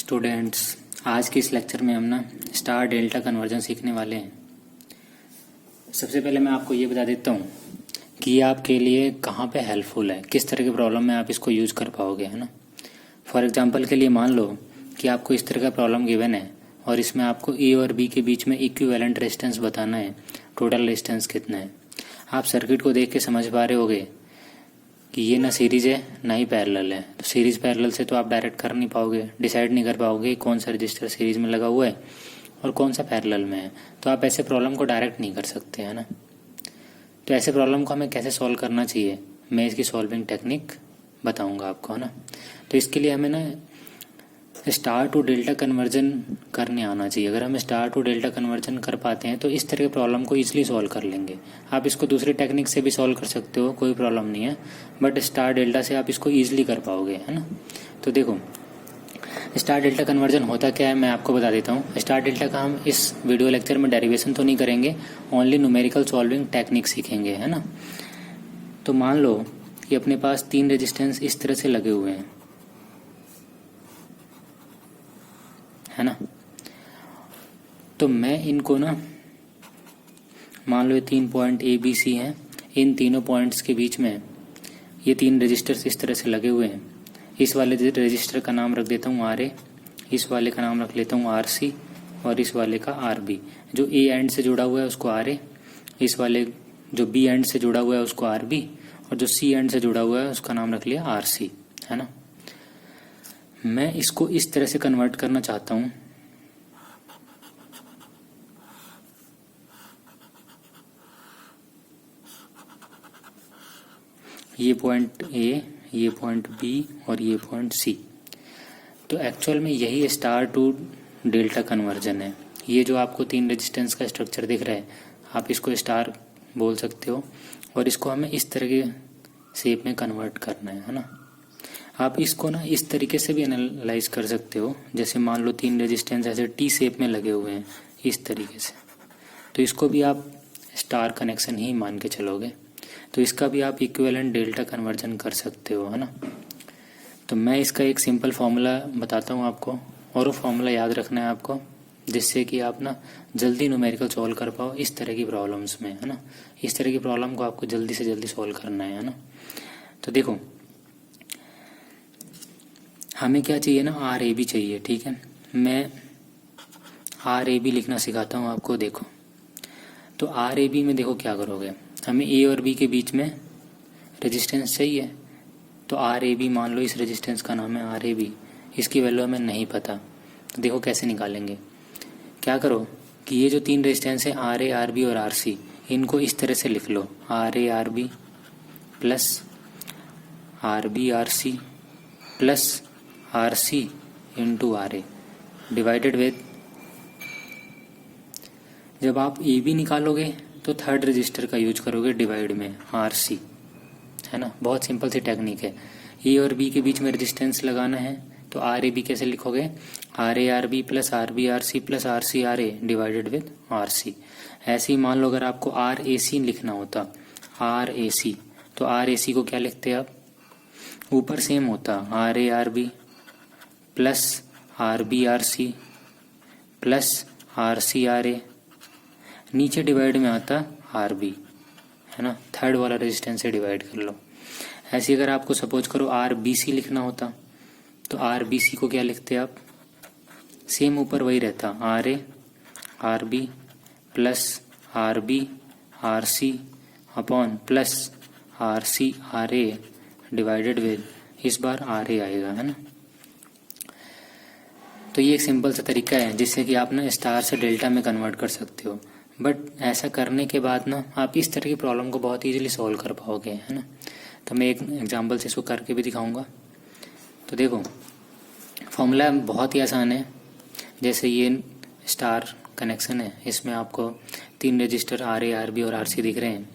Students, आज के इस लेक्चर में हम ना स्टार डेल्टा कन्वर्जन सीखने वाले हैं। सबसे पहले मैं आपको ये बता देता हूँ कि ये आपके लिए कहाँ पे हेल्पफुल है, किस तरह के प्रॉब्लम में आप इसको यूज़ कर पाओगे, है ना। फॉर एग्जांपल के लिए मान लो कि आपको इस तरह का प्रॉब्लम गिवन है और इसमें आपको ए और बी के बीच में इक्विवेलेंट रेजिस्टेंस बताना है, टोटल रेजिस्टेंस कितना है। आप सर्किट को देख के समझ पा रहे होगे कि ये ना सीरीज है ना ही पैरेलल है। तो सीरीज पैरेलल से तो आप डायरेक्ट कर नहीं पाओगे, डिसाइड नहीं कर पाओगे कौन सा रजिस्टर सीरीज में लगा हुआ है और कौन सा पैरेलल में है। तो आप ऐसे प्रॉब्लम को डायरेक्ट नहीं कर सकते, है ना। तो ऐसे प्रॉब्लम को हमें कैसे सॉल्व करना चाहिए, मैं इसकी सॉल्विंग टेक्निक बताऊंगा आपको, है ना। तो इसके लिए हमें ना स्टार टू डेल्टा कन्वर्जन करने आना चाहिए। अगर हम स्टार टू डेल्टा कन्वर्जन कर पाते हैं तो इस तरह के प्रॉब्लम को इजीली सॉल्व कर लेंगे। आप इसको दूसरी टेक्निक से भी सॉल्व कर सकते हो, कोई प्रॉब्लम नहीं है, बट स्टार डेल्टा से आप इसको इजीली कर पाओगे, है ना। तो देखो, स्टार डेल्टा कन्वर्जन होता क्या है मैं आपको बता देता हूँ। स्टार डेल्टा का हम इस वीडियो लेक्चर में डेरिवेशन तो नहीं करेंगे, ओनली न्यूमेरिकल सॉल्विंग टेक्निक सीखेंगे, है ना। तो मान लो कि अपने पास 3 रेजिस्टेंस इस तरह से लगे हुए हैं, है ना। तो मैं इनको ना, मान लो ये 3 पॉइंट ए बी सी हैं, इन तीनों पॉइंट्स के बीच में ये 3 रजिस्टर्स इस तरह से लगे हुए हैं। इस वाले रजिस्टर का नाम रख देता हूँ आर ए, इस वाले का नाम रख लेता हूँ आर सी और इस वाले का आर बी। जो ए एंड से जुड़ा हुआ है उसको आर ए, इस वाले जो बी एंड से जुड़ा हुआ है उसको आर बी और जो सी एंड से जुड़ा हुआ है उसका नाम रख लिया आर सी, है ना। मैं इसको इस तरह से कन्वर्ट करना चाहता हूं, ये पॉइंट ए, ये पॉइंट बी और ये पॉइंट सी। तो एक्चुअल में यही स्टार टू डेल्टा कन्वर्जन है। ये जो आपको 3 रेजिस्टेंस का स्ट्रक्चर दिख रहा है, आप इसको स्टार बोल सकते हो और इसको हमें इस तरह के शेप में कन्वर्ट करना है ना। आप इसको ना इस तरीके से भी एनालाइज कर सकते हो, जैसे मान लो 3 रेजिस्टेंस ऐसे टी शेप में लगे हुए हैं इस तरीके से, तो इसको भी आप स्टार कनेक्शन ही मान के चलोगे। तो इसका भी आप इक्विवेलेंट डेल्टा कन्वर्जन कर सकते हो, है ना। तो मैं इसका एक सिंपल फॉर्मूला बताता हूँ आपको, और वो फॉर्मूला याद रखना है आपको, जिससे कि आप ना जल्दी न्यूमेरिकल सॉल्व कर पाओ इस तरह की प्रॉब्लम्स में, है ना। इस तरह की प्रॉब्लम को आपको जल्दी से जल्दी सॉल्व करना है ना। तो देखो, हमें क्या चाहिए ना, आर ए बी चाहिए, ठीक है। मैं आर ए बी लिखना सिखाता हूँ आपको। देखो, तो आर ए बी में देखो क्या करोगे, हमें ए और बी के बीच में रेजिस्टेंस चाहिए। तो आर ए बी, मान लो इस रेजिस्टेंस का नाम है आर ए बी, इसकी वैल्यू हमें नहीं पता। तो देखो कैसे निकालेंगे। क्या करो कि ये जो 3 रेजिस्टेंस है आर ए, आर बी और आर सी, इनको इस तरह से लिख लो, R A R B plus R B R C plus R C into R A divided with, जब आप ए बी निकालोगे तो थर्ड रजिस्टर का यूज करोगे डिवाइड में, आर सी, है ना। बहुत सिंपल सी टेक्निक है। ए और बी के बीच में रेजिस्टेंस लगाना है, तो आर ए बी कैसे लिखोगे, R A R B plus R B R C plus R C R A divided with R C. ऐसे ही मान लो अगर आपको आर ए सी लिखना होता, आर ए सी, तो आर ए सी को क्या लिखते आप, ऊपर सेम होता R A R B plus R B R C plus R C R A, नीचे डिवाइड में आता आर बी, है ना। थर्ड वाला रेजिस्टेंस से डिवाइड कर लो। ऐसे अगर आपको सपोज करो आर बी सी लिखना होता, तो आर बी सी को क्या लिखते आप, सेम ऊपर वही रहता R A R B plus R B R C upon plus R C R A divided with, इस बार आर ए आएगा, है ना। तो ये एक सिंपल सा तरीका है जिससे कि आप ना स्टार से डेल्टा में कन्वर्ट कर सकते हो। बट ऐसा करने के बाद ना आप इस तरह की प्रॉब्लम को बहुत इजीली सॉल्व कर पाओगे, है ना। तो मैं एक एग्जांपल से इसको करके भी दिखाऊंगा। तो देखो, फॉर्मूला बहुत ही आसान है। जैसे ये स्टार कनेक्शन है, इसमें आपको 3 register R A R B और आर सी दिख रहे हैं,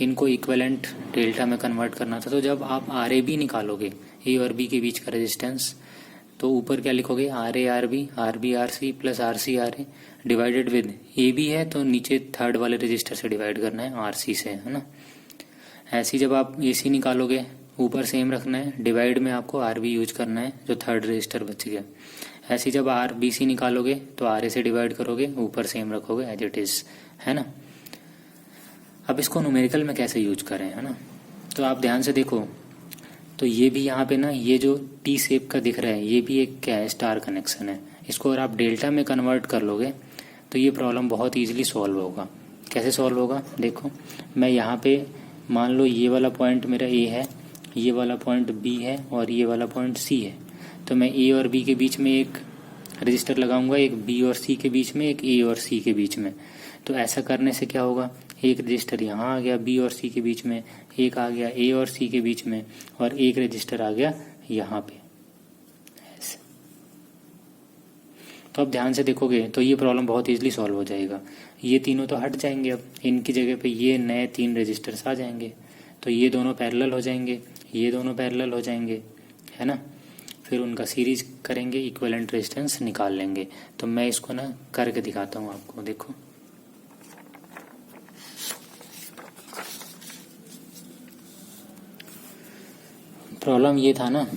इनको इक्विवेलेंट डेल्टा में कन्वर्ट करना था। तो जब आप आर ए बी निकालोगे, ए और बी के बीच का रेजिस्टेंस, तो ऊपर क्या लिखोगे, R A R B R C plus R C R A divided with, A B है तो नीचे थर्ड वाले रजिस्टर से डिवाइड करना है आर सी से, है ना। ऐसे ही जब आप ए सी निकालोगे ऊपर सेम रखना है, डिवाइड में आपको आर बी यूज करना है, जो थर्ड रजिस्टर बच गया। ऐसे जब आर बी सी निकालोगे तो आर ए से डिवाइड करोगे, ऊपर सेम रखोगे एज इट इज, है ना। अब इसको न्यूमेरिकल में कैसे यूज करें, है ना। तो आप ध्यान से देखो, तो ये भी यहाँ पे ना, ये जो टी शेप का दिख रहा है, ये भी एक क्या है, स्टार कनेक्शन है। इसको अगर आप डेल्टा में कन्वर्ट कर लोगे तो ये प्रॉब्लम बहुत ईजिली सॉल्व होगा। कैसे सॉल्व होगा, देखो मैं यहाँ पे मान लो ये वाला पॉइंट मेरा ए है, ये वाला पॉइंट बी है और ये वाला पॉइंट सी है। तो मैं ए और बी के बीच में एक रजिस्टर लगाऊंगा, एक बी और सी के बीच में, एक ए और सी के बीच में। तो ऐसा करने से क्या होगा, एक रजिस्टर यहाँ आ गया बी और सी के बीच में, एक आ गया ए और सी के बीच में, और एक रजिस्टर आ गया यहाँ पे ऐसे। तो अब ध्यान से देखोगे तो ये प्रॉब्लम बहुत इजीली सॉल्व हो जाएगा। ये तीनों तो हट जाएंगे, अब इनकी जगह पे ये नए 3 रजिस्टर्स आ जाएंगे। तो ये दोनों पैरेलल हो जाएंगे, ये दोनों पैरेलल हो जाएंगे, है ना। फिर उनका सीरीज करेंगे, इक्विवेलेंट रेजिस्टेंस निकाल लेंगे। तो मैं इसको ना करके दिखाता हूँ आपको, देखो। प्रॉब्लम ये था ना,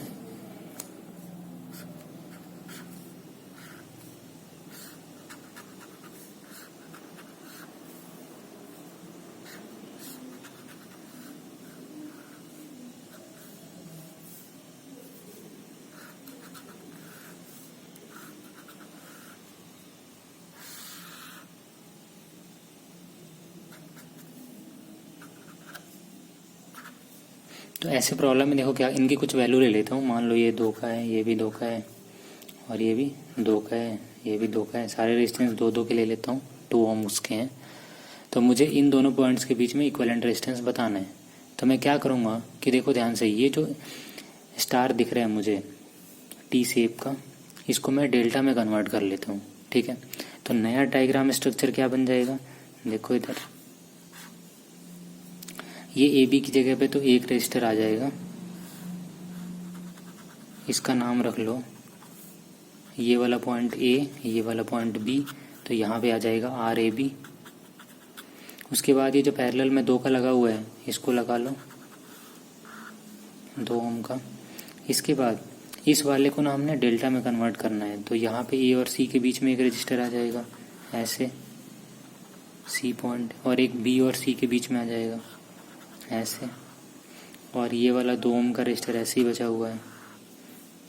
तो ऐसे प्रॉब्लम में देखो क्या, इनकी कुछ वैल्यू ले लेता हूँ। मान लो ये 2 का है, ये भी 2 का है, और ये भी 2 का है, ये भी 2 का है। सारे रेजिस्टेंस 2-2 के ले लेता हूँ, 2 ओम उसके हैं। तो मुझे इन दोनों पॉइंट्स के बीच में इक्विवेलेंट रेजिस्टेंस बताना है। तो मैं क्या करूँगा कि देखो ध्यान से, ये जो स्टार दिख रहा है मुझे टी शेप का, इसको मैं डेल्टा में कन्वर्ट कर लेता हूँ, ठीक है। तो नया डायग्राम स्ट्रक्चर क्या बन जाएगा, देखो इधर, ये ए बी की जगह पे तो एक रजिस्टर आ जाएगा, इसका नाम रख लो, ये वाला पॉइंट ए, ये वाला पॉइंट बी, तो यहाँ पे आ जाएगा आर ए बी। उसके बाद ये जो पैरेलल में 2 का लगा हुआ है, इसको लगा लो 2 ओम का। इसके बाद इस वाले को ना हमने डेल्टा में कन्वर्ट करना है, तो यहाँ पे ए और सी के बीच में एक रजिस्टर आ जाएगा ऐसे, सी पॉइंट, और एक बी और सी के बीच में आ जाएगा ऐसे, और ये वाला 2 ओम का रजिस्टर ऐसे ही बचा हुआ है।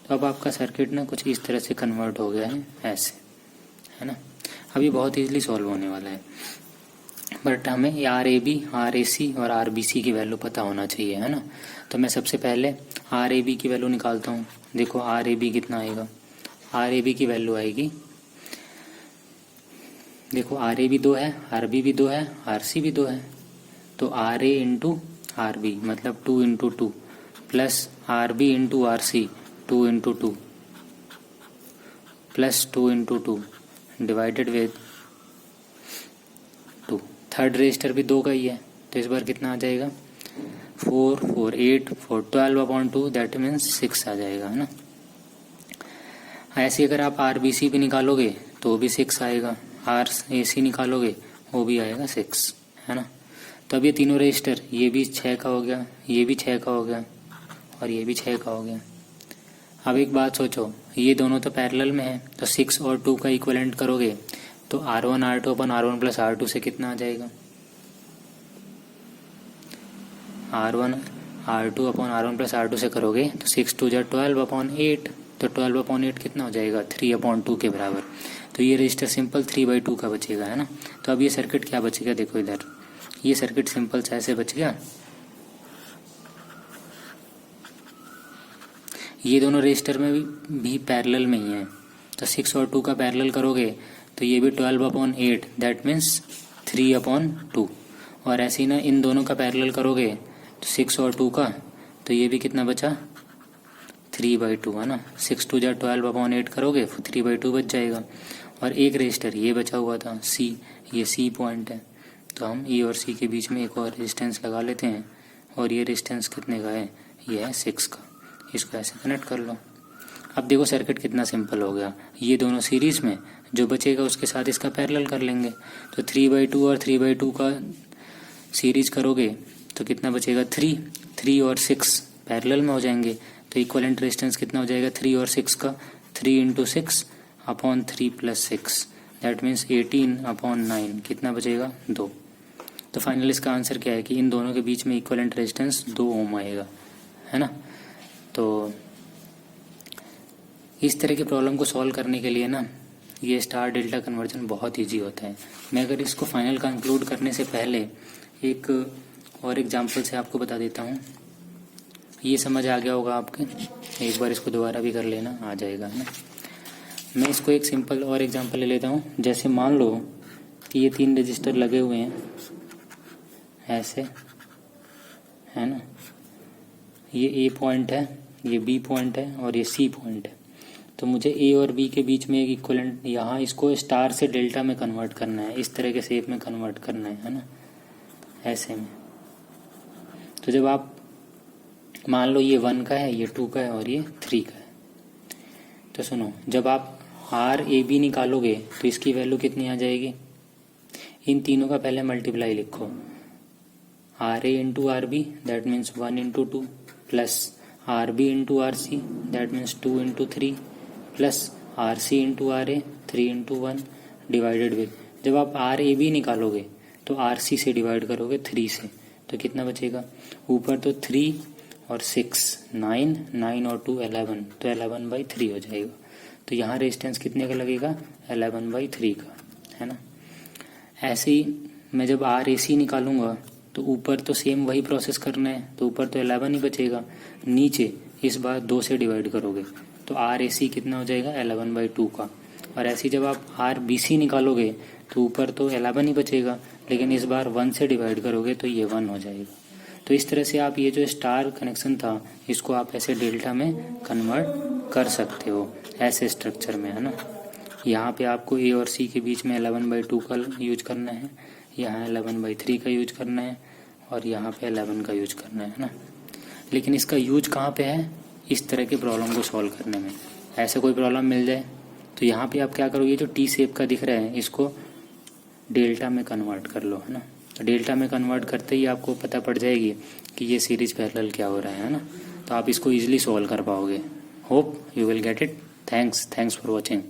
तो अब आपका सर्किट ना कुछ इस तरह से कन्वर्ट हो गया है ऐसे, है ना। अभी बहुत इजीली सॉल्व होने वाला है, बट हमें R A B, R A सी और आर बी सी की वैल्यू पता होना चाहिए, है ना। तो मैं सबसे पहले आर ए बी की वैल्यू निकालता हूँ। देखो आर ए बी कितना आएगा, आर ए बी की वैल्यू आएगी, देखो आर ए बी 2 है, आर बी भी 2 है, आर सी भी 2 है। तो R A into R B मतलब 2 into 2 plus R B into R C 2 into 2 plus 2 into 2 divided with 2। Third register भी 2 का ही है, तो इस बार कितना आ जाएगा, 4 4 8 4 12/2, दैट मीन्स 6 आ जाएगा, है ना। ऐसे अगर आप आर बी सी भी निकालोगे तो भी 6 आएगा, आर ए सी निकालोगे वो भी आएगा 6, है ना। तो अब ये तीनों रजिस्टर, ये भी 6 का हो गया, ये भी 6 का हो गया, और ये भी 6 का हो गया। अब एक बात सोचो, ये दोनों तो पैरेलल में है, तो 6 और 2 का इक्विवेलेंट करोगे तो R1 R2 अपन R1 प्लस R2 से कितना आ जाएगा, R1 R2 अपन R1 प्लस R2 से करोगे तो 6 2 जा 12/8, तो 12/8 कितना हो जाएगा, 3/2 के बराबर। तो ये रजिस्टर सिंपल 3/2 का बचेगा, है ना। तो अब ये सर्किट क्या बचेगा, देखो इधर, ये सर्किट सिंपल सा ऐसे बच गया। ये दोनों रजिस्टर में भी पैरेलल में ही है, तो 6 और 2 का पैरेलल करोगे तो ये भी 12/8, दैट मीन्स 3/2। और ऐसे ही ना इन दोनों का पैरेलल करोगे तो 6 और 2 का, तो ये भी कितना बचा, 3/2, है ना। 6 2 जा 12/8 करोगे 3/2 बच जाएगा। और एक रजिस्टर ये बचा हुआ था सी, ये सी पॉइंट है, तो हम ई और सी के बीच में एक और रेजिस्टेंस लगा लेते हैं, और ये रेजिस्टेंस कितने का है, ये है 6 का। इसको ऐसे कनेक्ट कर लो। अब देखो सर्किट कितना सिंपल हो गया, ये दोनों सीरीज में, जो बचेगा उसके साथ इसका पैरेलल कर लेंगे। तो 3/2 और 3/2 का सीरीज करोगे तो कितना बचेगा, 3 और 6 पैरेलल में हो जाएंगे, तो इक्विवेलेंट रेजिस्टेंस कितना हो जाएगा 3 और 6 का, 3 into 6 upon 3 plus 6, that means 18/9, कितना बचेगा 2। तो फाइनल इसका आंसर क्या है कि इन दोनों के बीच में इक्विवेलेंट रेजिस्टेंस 2 ओम आएगा, है ना। तो इस तरह के प्रॉब्लम को सॉल्व करने के लिए ना ये स्टार डेल्टा कन्वर्जन बहुत इजी होता है। मैं अगर इसको फाइनल कंक्लूड करने से पहले एक और एग्जांपल से आपको बता देता हूँ। ये समझ आ गया होगा आपके, एक बार इसको दोबारा भी कर लेना, आ जाएगा, है ना। मैं इसको एक सिंपल और एग्जांपल ले लेता हूँ। जैसे मान लो कि ये 3 रजिस्टर लगे हुए हैं ऐसे, है ना। ये ए पॉइंट है, ये बी पॉइंट है और ये सी पॉइंट है। तो मुझे ए और बी के बीच में एक इक्विवेलेंट, यहाँ इसको स्टार से डेल्टा में कन्वर्ट करना है, इस तरह के शेप में कन्वर्ट करना है ना, ऐसे में। तो जब आप मान लो ये 1 का है, ये 2 का है और ये 3 का है, तो सुनो, जब आप आर ए बी निकालोगे तो इसकी वैल्यू कितनी आ जाएगी। इन तीनों का पहले मल्टीप्लाई लिखो, R A into R B that means 1 into 2 plus R B into R C that means 2 into 3 plus R C into R A 3 into 1 divided with, जब आप आर ए बी निकालोगे तो आर सी से divide करोगे 3 से, तो कितना बचेगा। ऊपर तो 3 और 6 9, 9 और 2 11, तो 11/3 हो जाएगा। तो यहाँ रेजिस्टेंस कितने का लगेगा 11/3 का, है ना। ऐसे ही मैं जब आर ए सी निकालूंगा तो ऊपर तो सेम वही प्रोसेस करना है, तो ऊपर तो 11 ही बचेगा, नीचे इस बार 2 से डिवाइड करोगे तो आर ए सी कितना हो जाएगा 11/2 का। और ऐसे ही जब आप आर बी सी निकालोगे तो ऊपर तो 11 ही बचेगा, लेकिन इस बार 1 से डिवाइड करोगे तो ये 1 हो जाएगा। तो इस तरह से आप ये जो स्टार कनेक्शन था इसको आप ऐसे डेल्टा में कन्वर्ट कर सकते हो, ऐसे स्ट्रक्चर में, है ना। यहाँ पे आपको ए और सी के बीच में 11/2 का यूज करना है, यहाँ 11/3 का यूज करना है और यहाँ पे 11 का यूज करना है ना। लेकिन इसका यूज कहाँ पे है, इस तरह के प्रॉब्लम को सॉल्व करने में। ऐसे कोई प्रॉब्लम मिल जाए तो यहाँ पे आप क्या करोगे, जो टी शेप का दिख रहा है इसको डेल्टा में कन्वर्ट कर लो, है ना। तो डेल्टा में कन्वर्ट करते ही आपको पता पड़ जाएगी कि ये सीरीज पैरेलल क्या हो रहा है ना। तो आप इसको ईजिली सॉल्व कर पाओगे। Hope you will get it. Thanks for watching.